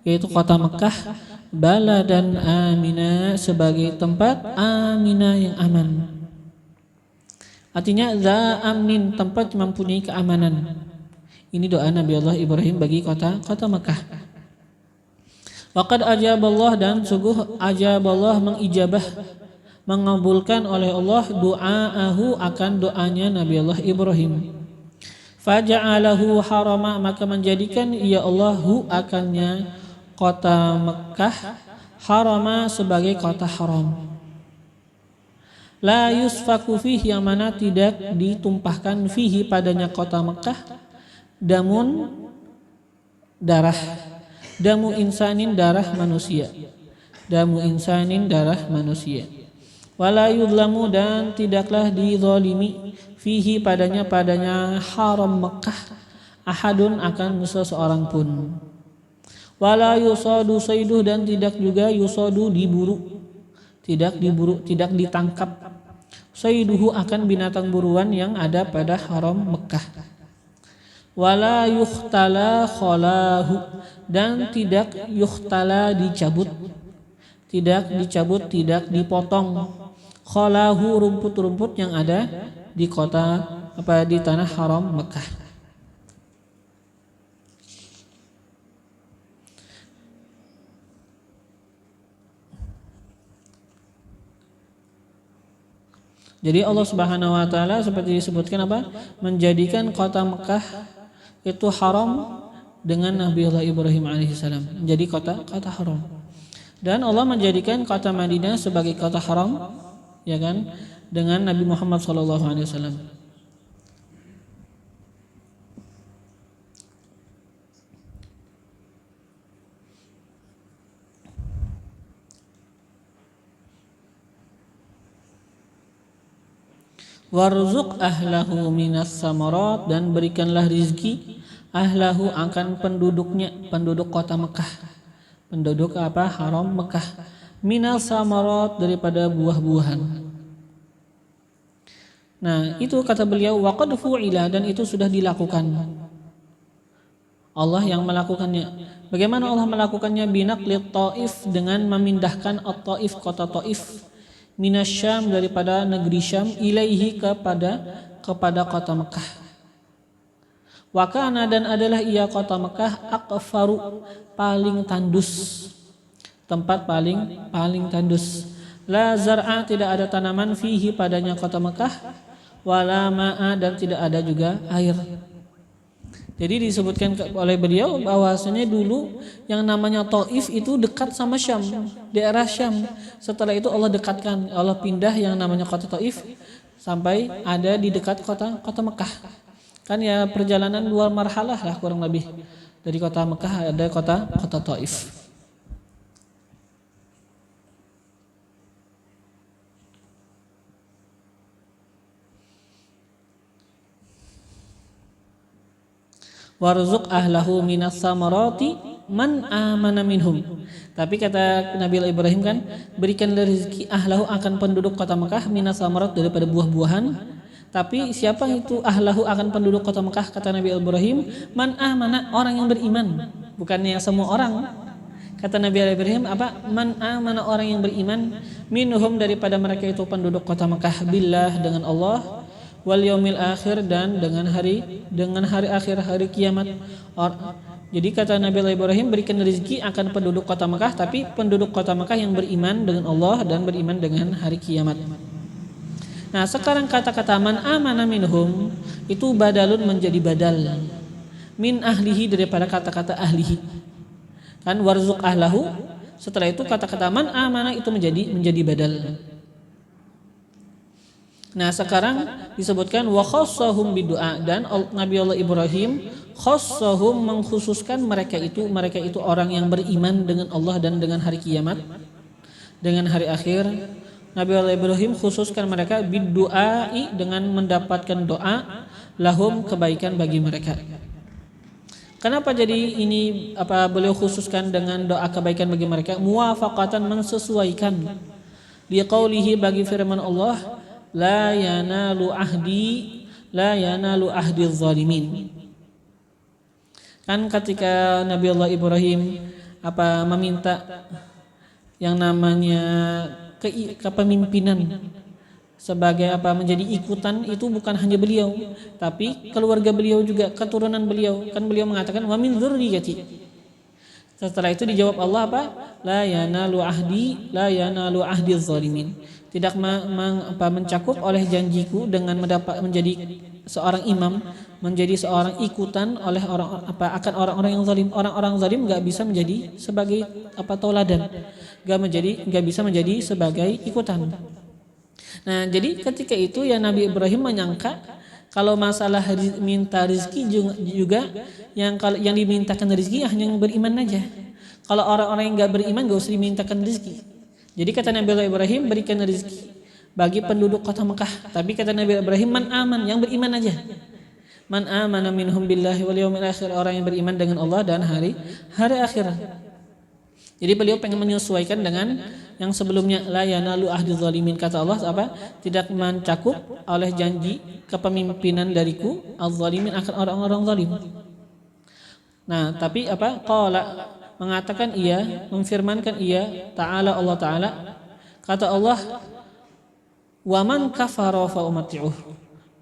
yaitu kota Mekah, baladan amina, sebagai tempat amina, yang aman. Artinya za amnin, tempat mempunyai keamanan. Ini doa Nabi Allah Ibrahim bagi kota Mekah. Waqad ajaballah, dan sungguh ajaballah, mengijabah, mengabulkan oleh Allah doaahu, akan doanya Nabi Allah Ibrahim. Faja'alahu harama, maka menjadikan ia Allah hu, akannya kota Mekah, harama, sebagai kota haram. La yusfaku fihi, yang mana tidak ditumpahkan, fihi, padanya kota Mekah, damun, darah, damu insanin, darah manusia, damu insanin, darah manusia. Wala yudlamu, dan tidaklah dizalimi, fihi, padanya haram Mekah, ahadun, akan seseorang pun. Wala yusadu sayduh, dan tidak juga yusadu, diburu, tidak ditangkap, sayduhu, akan binatang buruan yang ada pada haram Mekah. Wala yukhtala kholahu, dan tidak yukhtala, dicabut, tidak dipotong, kholahu, rumput-rumput yang ada di kota, di tanah haram Mekah. Jadi Allah Subhanahu wa taala seperti disebutkan menjadikan kota Mekah itu haram dengan Nabiullah Ibrahim alaihissalam, menjadi kota haram. Dan Allah menjadikan kota Madinah sebagai kota haram, ya kan, dengan Nabi Muhammad SAW. Warzuq ahlahu minas samarat, dan berikanlah rizki ahlahu, akan penduduk kota Mekah, penduduk haram Mekah, minas samarat, daripada buah-buahan. Nah, itu kata beliau waqad fu'ila, dan itu sudah dilakukan. Allah yang melakukannya. Bagaimana Allah melakukannya? Binaqlit Taif, dengan memindahkan at-Taif, kota Taif, minasyam, daripada negeri Syam, ilaihi, kepada kota Mekah. Wa kana, dan adalah ia kota Mekah, aqfaru, paling tandus, tempat paling tandus. La zar'a, tidak ada tanaman, fihi, padanya kota Mekah, wala ma'a, dan tidak ada juga air. Jadi disebutkan oleh beliau bahwasanya dulu yang namanya Taif itu dekat sama Syam, daerah Syam. Setelah itu Allah dekatkan, Allah pindah yang namanya kota Taif sampai ada di dekat kota Mekah. Kan ya perjalanan 2 marhalah lah kurang lebih. Dari kota Mekah ada kota Taif. warzuq ahlahu minas samarati man amana minhum. Tapi kata Nabi Ibrahim kan, berikan rezeki ahlahu akan penduduk kota Mekah minas samarat daripada buah-buahan. Tapi siapa itu ahlahu akan penduduk kota Mekah, kata Nabi Ibrahim, man amana, orang yang beriman, bukannya semua orang. Kata Nabi Ibrahim apa? Man amana, orang yang beriman, minhum daripada mereka itu penduduk kota Mekah, billah dengan Allah, wal yaumil akhir dan dengan hari akhir, hari kiamat. Jadi kata Nabi Ibrahim, berikan rezeki akan penduduk kota Mekah, tapi penduduk kota Mekah yang beriman dengan Allah dan beriman dengan hari kiamat. Nah sekarang kata-kata man amana minhum itu badalun menjadi badal min ahlihi daripada kata-kata ahlihi. Kan warzuq ahlahu, setelah itu kata-kata man amana itu menjadi badal. Nah sekarang disebutkan wa khassahum bidu'a, dan Nabi Allah Ibrahim khassahum mengkhususkan mereka itu orang yang beriman dengan Allah dan dengan hari kiamat, dengan hari akhir. Nabi Allah Ibrahim khususkan mereka bidu'ai, dengan mendapatkan doa, lahum, kebaikan bagi mereka. Kenapa jadi ini beliau khususkan dengan doa kebaikan bagi mereka? Muwafaqatan, mensesuaikan, liqaulihi, bagi firman Allah, la yanalu ahdi zalimin. Kan ketika Nabi Allah Ibrahim meminta yang namanya kepemimpinan sebagai menjadi ikutan, itu bukan hanya beliau tapi keluarga beliau juga, keturunan beliau. Kan beliau mengatakan wa min dzurriyyati. Setelah itu dijawab Allah la yanalu ahdi zalimin, tidak mencakup oleh janjiku dengan menjadi seorang imam, menjadi seorang ikutan oleh akan orang-orang yang zalim. Orang-orang zalim enggak bisa menjadi sebagai tauladan, enggak bisa menjadi sebagai ikutan. Nah, jadi ketika itu ya Nabi Ibrahim menyangka kalau masalah minta rezeki juga yang dimintakan rezeki hanya yang beriman aja. Kalau orang-orang yang enggak beriman enggak usah dimintakan rezeki. Jadi kata Nabi Ibrahim, berikan rezeki bagi penduduk kota Mekah. Tapi kata Nabi Ibrahim, man aman, yang beriman aja. Man amana minhum billahi wal yaumil akhir, orang yang beriman dengan Allah dan hari akhir. Jadi beliau pengen menyesuaikan dengan yang sebelumnya, la yanalu ahdi zalimin, kata Allah tidak mencakup oleh janji kepemimpinan dariku az-zalimin, akan orang-orang zalim. Nah, tapi qala, mengatakan ia, memfirmankan ia, ta'ala, Allah Ta'ala, kata Allah, wa man kafara fa umatti'uh,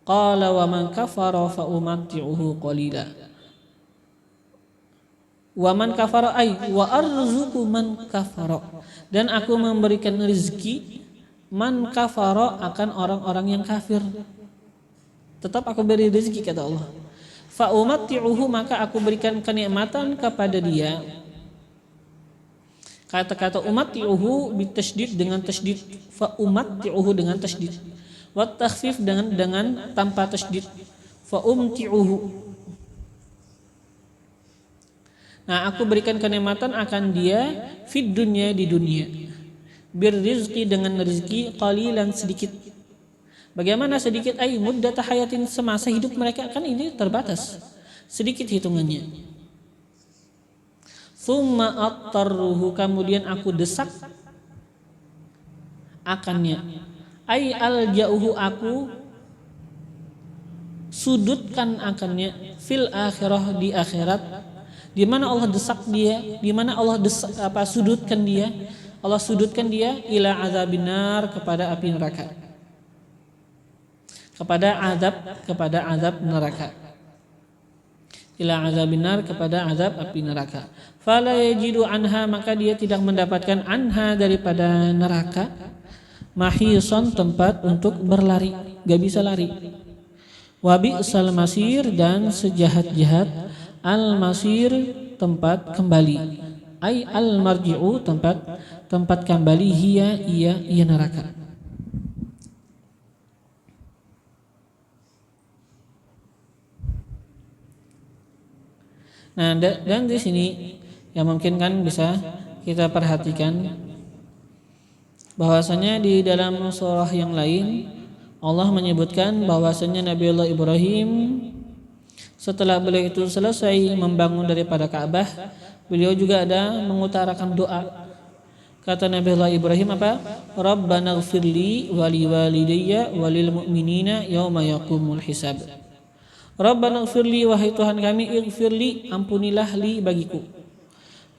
qala wa man kafara fa umatti'uhu qalila. Wa man kafara ay wa arzuqu man kafara, dan aku memberikan rezeki man kafara, akan orang-orang yang kafir, tetap aku beri rezeki, kata Allah. Fa umatti'uhu, maka aku berikan kenikmatan kepada dia. Kata-kata umatti'uhu bitasydid dengan tasydid, fa umatti'uhu dengan tasydid, wa takhfif dengan tanpa tasydid, fa umti'uhu. Nah, aku berikan kenikmatan akan dia fid dunya, di dunia, birrizqi, dengan rezeki, qalilan, sedikit. Bagaimana sedikit? Ay muddata hayatin, semasa hidup mereka, kan ini terbatas, sedikit hitungannya. Tsumma attarruhu, kemudian aku desak akannya. Ay alja'uhu, aku sudutkan akannya, fil akhirah, di akhirat. Di mana Allah desak dia, di mana Allah sudutkan dia. Allah sudutkan dia ila azabinar, kepada api neraka, kepada azab neraka. Ila azabinar, kepada azab api neraka. Fala yajidu anha, maka dia tidak mendapatkan anha, daripada neraka, mahison, tempat untuk berlari, gak bisa lari. Wa bi'sal masir, dan sejahat-jahat al-masir, tempat kembali. Ay al-marji'u, tempat kembali, ia neraka. Nah, dan di sini yang mungkin kan bisa kita perhatikan bahwasanya di dalam surah yang lain Allah menyebutkan bahwasanya Nabi Allah Ibrahim Setelah beliau itu selesai membangun daripada Ka'bah, beliau juga ada mengutarakan doa. Kata Nabi Allah Ibrahim apa? Rabbana ighfirli wa liwalidayya wa lil mu'minina yauma yaqumul hisab. Rabbana ighfirli, wahai Tuhan kami, ighfirli, ampunilah li bagiku.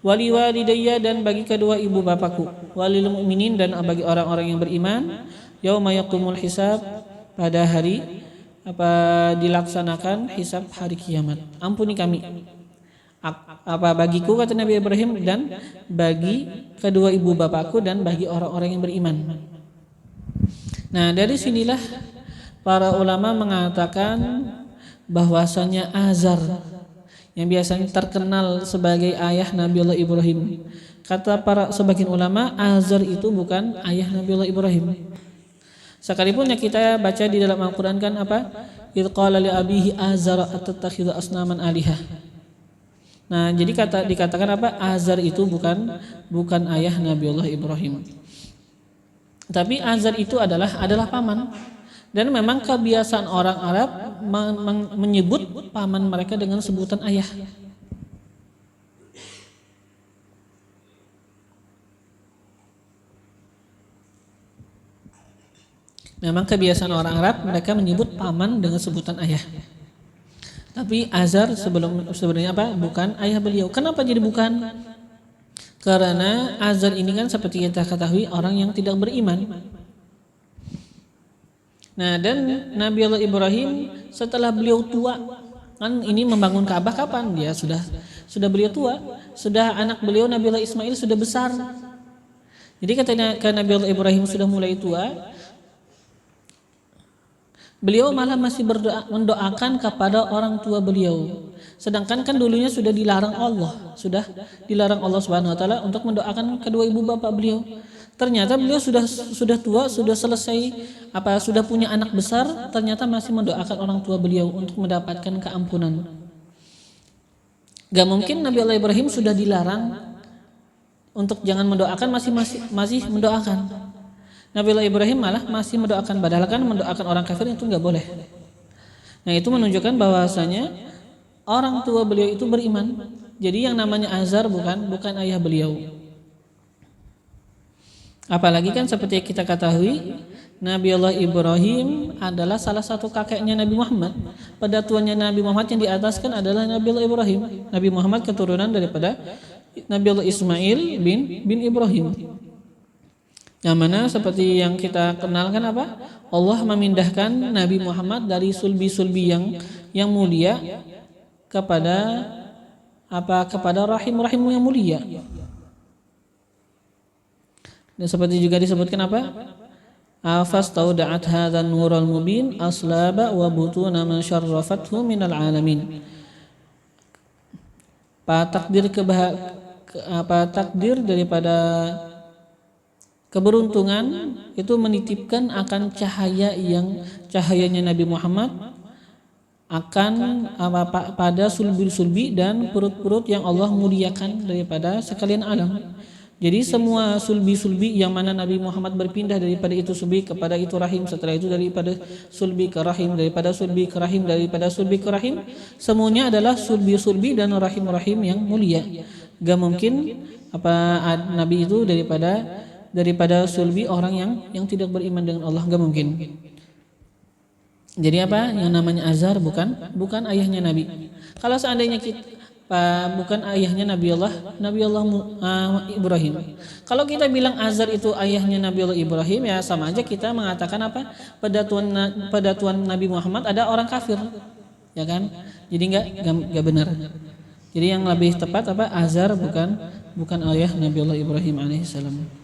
Wa liwalidayya, dan bagi kedua ibu bapakku. Wa lil mu'minin, dan bagi orang-orang yang beriman. Yauma yaqumul hisab, pada hari dilaksanakan hisab hari kiamat. Ampuni kami. Bagiku, kata Nabi Ibrahim, dan bagi kedua ibu bapakku, dan bagi orang-orang yang beriman. Nah, dari sinilah para ulama mengatakan bahwasanya Azar yang biasanya terkenal sebagai ayah Nabiullah Ibrahim, kata para sebagian ulama, Azar itu bukan ayah Nabiullah Ibrahim. Sekalipun yang kita baca di dalam Al-Quran kan apa? Idh qala li abihi Azar atattakhidhu asnaman alihah. Nah, jadi dikatakan apa? Azar itu bukan ayah Nabiullah Ibrahim. Tapi Azar itu adalah paman. Dan memang kebiasaan orang Arab menyebut paman mereka dengan sebutan ayah. Memang kebiasaan orang Arab mereka menyebut paman dengan sebutan ayah. Tapi Azar sebenarnya apa? Bukan ayah beliau. Kenapa jadi bukan? Karena Azar ini kan seperti kita ketahui orang yang tidak beriman. Nah, dan Nabi Allah Ibrahim setelah beliau tua, kan ini membangun Ka'bah kapan? Dia sudah beliau tua, sudah anak beliau Nabi Allah Ismail sudah besar. Jadi katanya Nabi Allah Ibrahim sudah mulai tua, beliau malah masih mendoakan kepada orang tua beliau. Sedangkan kan dulunya sudah dilarang Allah Subhanahu wa taala untuk mendoakan kedua ibu bapak beliau. Ternyata beliau sudah tua, sudah selesai sudah punya anak besar, ternyata masih mendoakan orang tua beliau untuk mendapatkan keampunan. Gak mungkin Nabi Allah Ibrahim sudah dilarang untuk jangan mendoakan, masih mendoakan. Nabi Allah Ibrahim malah masih mendoakan, padahal kan mendoakan orang kafir itu nggak boleh. Nah, itu menunjukkan bahwasanya orang tua beliau itu beriman. Jadi yang namanya Azar bukan ayah beliau. Apalagi kan seperti yang kita ketahui, Nabi Allah Ibrahim adalah salah satu kakeknya Nabi Muhammad. Pedatuannya Nabi Muhammad yang diataskan adalah Nabi Allah Ibrahim. Nabi Muhammad keturunan daripada Nabi Allah Ismail bin Ibrahim. Yang mana seperti yang kita kenalkan apa? Allah memindahkan Nabi Muhammad dari sulbi-sulbi yang mulia kepada rahim yang mulia. Dan seperti juga disebutkan apa? Fastauda'at hadzal nurul mubin aslaba wa butuna man syarrafathu minal alamin. Takdir daripada keberuntungan itu menitipkan akan cahayanya Nabi Muhammad akan pada sulbi-sulbi dan perut-perut yang Allah muliakan daripada sekalian alam. Jadi semua sulbi-sulbi yang mana Nabi Muhammad berpindah daripada itu sulbi kepada itu rahim, setelah itu daripada sulbi ke rahim, daripada sulbi ke rahim, daripada sulbi ke rahim, semuanya adalah sulbi-sulbi dan rahim-rahim yang mulia. Gak mungkin Nabi itu daripada sulbi orang yang tidak beriman dengan Allah, gak mungkin. Jadi yang namanya Azar bukan ayahnya Nabi. Kalau seandainya bukan ayahnya Nabi Allah Ibrahim. Kalau kita bilang Azar itu ayahnya Nabi Allah Ibrahim, ya sama aja kita mengatakan pedatuan Nabi Muhammad ada orang kafir, ya kan? Jadi nggak benar. Jadi yang lebih tepat Azar bukan ayah Nabi Allah Ibrahim alaihissalam.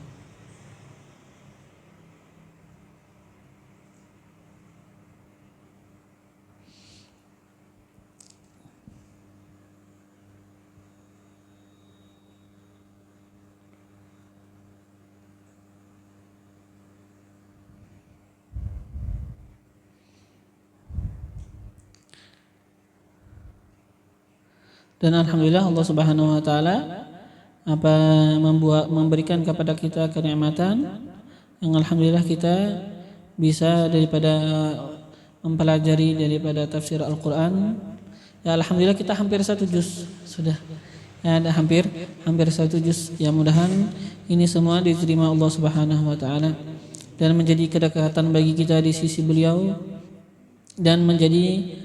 Dan alhamdulillah Allah Subhanahu wa taala memberikan kepada kita kenikmatan yang alhamdulillah kita bisa daripada mempelajari daripada tafsir Al-Qur'an Ya alhamdulillah kita hampir 1 juz sudah. Ya, ada hampir 1 juz. Ya mudahan ini semua diterima Allah Subhanahu wa taala dan menjadi kedekatan bagi kita di sisi beliau dan menjadi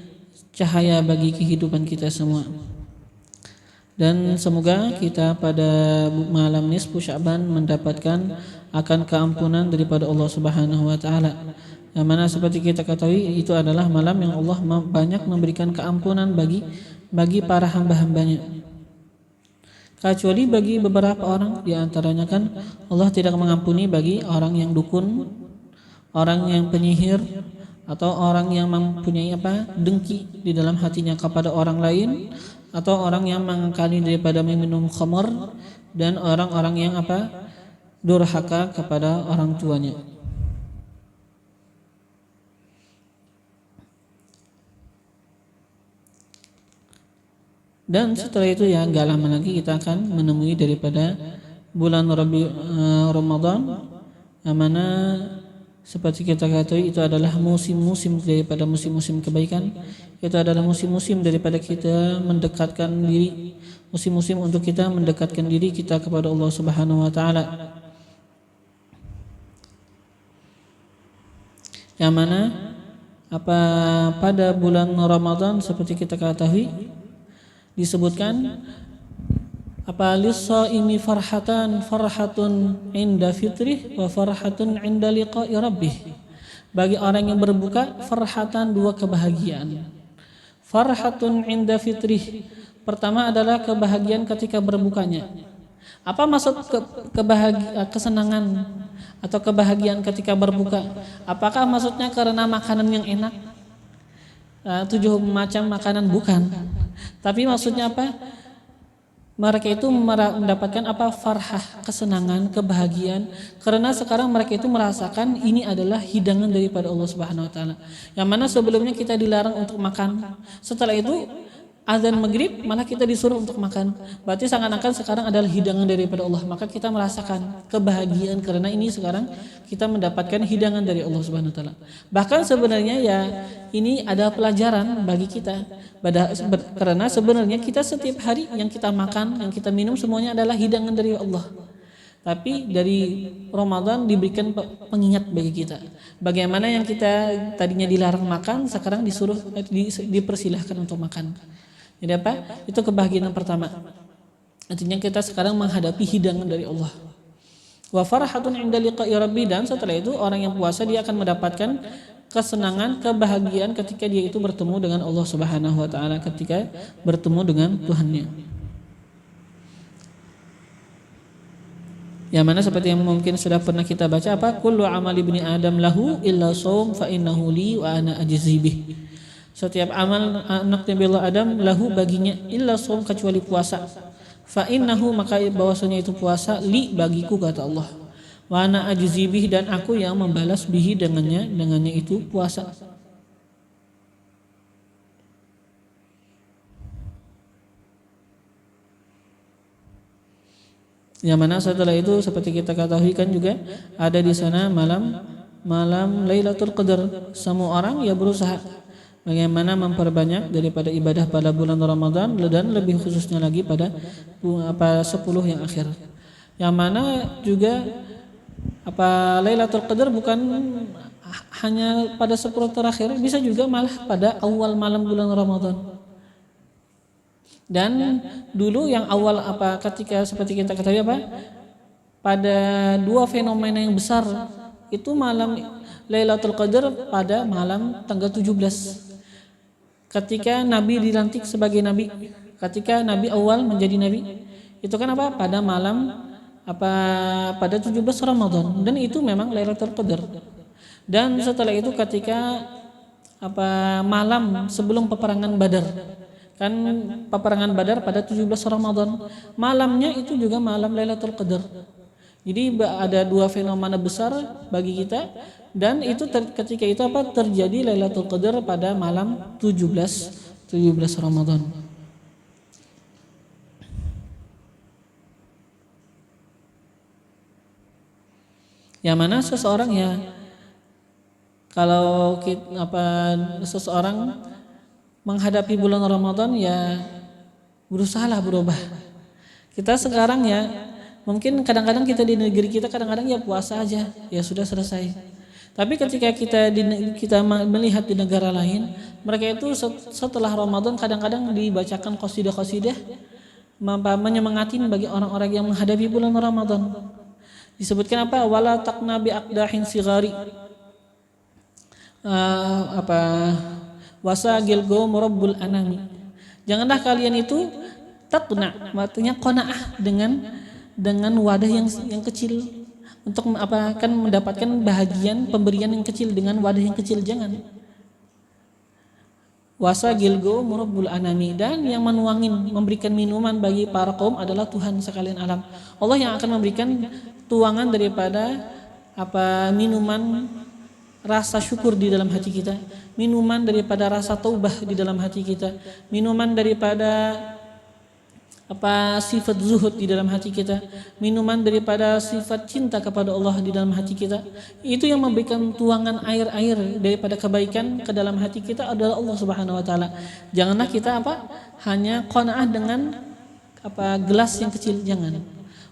cahaya bagi kehidupan kita semua. Dan semoga kita pada malam nisfu Sya'ban mendapatkan akan keampunan daripada Allah Subhanahu wa taala. Yang mana seperti kita ketahui itu adalah malam yang Allah banyak memberikan keampunan bagi para hamba-hambanya. Kecuali bagi beberapa orang, di antaranya kan Allah tidak mengampuni bagi orang yang dukun, orang yang penyihir, atau orang yang mempunyai dengki di dalam hatinya kepada orang lain, atau orang yang mengingkari daripada meminum khamar, dan orang-orang yang durhaka kepada orang tuanya. Dan setelah itu ya gak lama lagi kita akan menemui daripada bulan Ramadan, yang mana seperti kita ketahui itu adalah musim-musim daripada musim-musim kebaikan. Itu adalah musim-musim daripada kita mendekatkan diri, musim-musim untuk kita mendekatkan diri kita kepada Allah Subhanahu wa taala. Yang mana pada bulan Ramadan seperti kita ketahui disebutkan lis-shaimi farhatun inda fitrih wa farhatun inda liqa'i rabbih. Bagi orang yang berbuka farhatan, 2 kebahagiaan. Farhatun inda fitrih, pertama adalah kebahagiaan ketika berbukanya. Apa maksud kesenangan atau kebahagiaan ketika berbuka? Apakah maksudnya karena makanan yang enak? 7 macam makanan bukan. Tapi maksudnya apa? Mereka itu mendapatkan farhah, kesenangan, kebahagiaan karena sekarang mereka itu merasakan ini adalah hidangan daripada Allah Subhanahu wa taala. Yang mana sebelumnya kita dilarang untuk makan. Setelah itu azan maghrib malah kita disuruh untuk makan. Berarti seakan-akan sekarang adalah hidangan daripada Allah. Maka kita merasakan kebahagiaan karena ini sekarang kita mendapatkan hidangan dari Allah Subhanahu wa taala. Bahkan sebenarnya ya ini ada pelajaran bagi kita. Karena sebenarnya kita setiap hari yang kita makan, yang kita minum semuanya adalah hidangan dari Allah. Tapi dari Ramadan diberikan pengingat bagi kita. Bagaimana yang kita tadinya dilarang makan sekarang disuruh dipersilahkan untuk makan. Jadi itu kebahagiaan yang pertama. Artinya kita sekarang menghadapi hidangan dari Allah. Wa farhatun 'inda liqa'i rabbi, dan setelah itu orang yang puasa dia akan mendapatkan kesenangan, kebahagiaan ketika dia itu bertemu dengan Allah Subhanahu wa taala, ketika bertemu dengan Tuhannya. Yang mana seperti yang mungkin sudah pernah kita baca kullu amali ibni adam lahu illa shaum fa innahu li wa ana ajzi bih. Setiap amal anak Nabi Allah Adam lahu baginya illa shaum, kecuali puasa. Fa innahu, maka bahwasanya itu puasa, li bagiku kata Allah. Wa ana ajzi bih, dan aku yang membalas bihi dengannya itu puasa. Yang mana setelah itu seperti kita ketahui kan juga ada di sana malam Lailatul Qadar. Semua orang ya berusaha bagaimana memperbanyak daripada ibadah pada bulan Ramadan, dan lebih khususnya lagi pada 10 yang akhir. Yang mana juga Lailatul Qadar bukan hanya pada 10 terakhir, bisa juga malah pada awal malam bulan Ramadan. Dan dulu yang awal ketika seperti kita ketahui pada 2 fenomena yang besar itu malam Lailatul Qadar pada malam tanggal 17 ketika Nabi dilantik sebagai Nabi, ketika Nabi awal menjadi Nabi, itu kan pada malam pada 17 Ramadan, dan itu memang Lailatul Qadar. Dan setelah itu ketika malam sebelum peperangan Badar, kan peperangan Badar pada 17 Ramadan, malamnya itu juga malam Lailatul Qadar. Jadi ada 2 fenomena besar bagi kita, dan itu ketika itu terjadi Lailatul Qadar pada malam 17 Ramadan. Yang mana seseorang ya kalau seseorang menghadapi bulan Ramadan ya berusahalah berubah. Kita sekarang ya mungkin kadang-kadang kita di negeri kita kadang-kadang ya puasa aja ya sudah selesai. Tapi ketika kita melihat di negara lain, mereka itu setelah Ramadan kadang-kadang dibacakan qasidah-qasidah menyemangatin bagi orang-orang yang menghadapi bulan Ramadan. Disebutkan apa? Wala taqna bi aqdahin sigari. Wasagil gom rabbul anami. Janganlah kalian itu taqna, artinya qanaah dengan wadah yang kecil untuk akan mendapatkan bahagian pemberian yang kecil dengan wadah yang kecil, jangan. Wasagil gom rabbul anami, dan yang menuangin memberikan minuman bagi para kaum adalah Tuhan sekalian alam. Allah yang akan memberikan tuangan daripada minuman rasa syukur di dalam hati kita, minuman daripada rasa taubah di dalam hati kita, minuman daripada sifat zuhud di dalam hati kita, minuman daripada sifat cinta kepada Allah di dalam hati kita. Itu yang memberikan tuangan air-air daripada kebaikan ke dalam hati kita adalah Allah Subhanahu wa taala. Janganlah kita hanya qanaah dengan gelas yang kecil, jangan.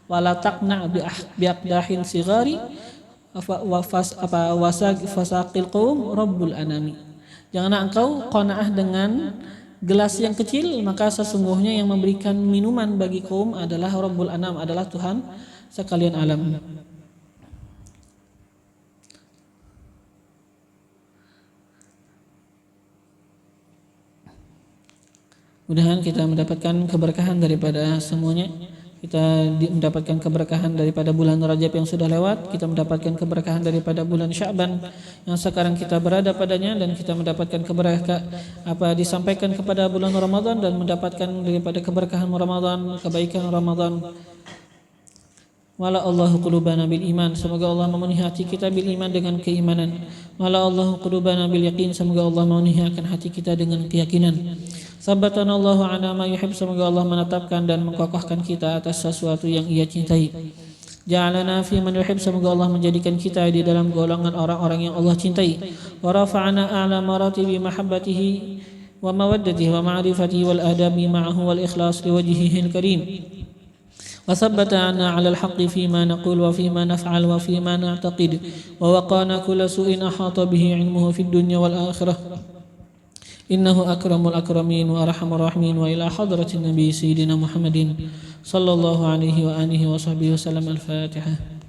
Wala taqna bi aqdahin sigari fasaqil qaum rabbul anami. Janganlah engkau qanaah dengan gelas yang kecil, maka sesungguhnya yang memberikan minuman bagi kaum adalah Rabbul Anam, adalah Tuhan sekalian alam. Mudah-mudahan kita mendapatkan keberkahan daripada semuanya. Kita mendapatkan keberkahan daripada bulan Rajab yang sudah lewat, kita mendapatkan keberkahan daripada bulan Sya'ban yang sekarang kita berada padanya, dan kita mendapatkan keberkahan disampaikan kepada bulan Ramadan dan mendapatkan daripada keberkahan Ramadan, kebaikan Ramadan. Wala Allahu qulubana bil iman, semoga Allah memenuhi hati kita bil iman dengan keimanan. Wala Allahu qulubana bil yaqin, semoga Allah memenuhi akan hati kita dengan keyakinan. Sabbatana Allahu ala ma yuhib, semoga Allah menetapkan dan mengkokohkan kita atas sesuatu yang Ia cintai. Ja'alana fi man yuhib, semoga Allah menjadikan kita di dalam golongan orang-orang yang Allah cintai. Wa rafa'ana a'la maratibi mahabbatihi wa mawaddatihi wa ma'rifatihi wal adabi ma'ahu wal ikhlas liwajhihil karim. Wa sabbatana 'ala al-haqqi fima naqul wa fima naf'al wa fima na'taqid wa waqana kulla su'in ahata bihi 'ilmuhu fid dunya wal akhirah. Innahu akramul akramin wa arhamur rahimin. Wa ila hadratin nabi sayyidina Muhammadin sallallahu alaihi wa alihi wa sahbihi wasallam. Al-Fatihah.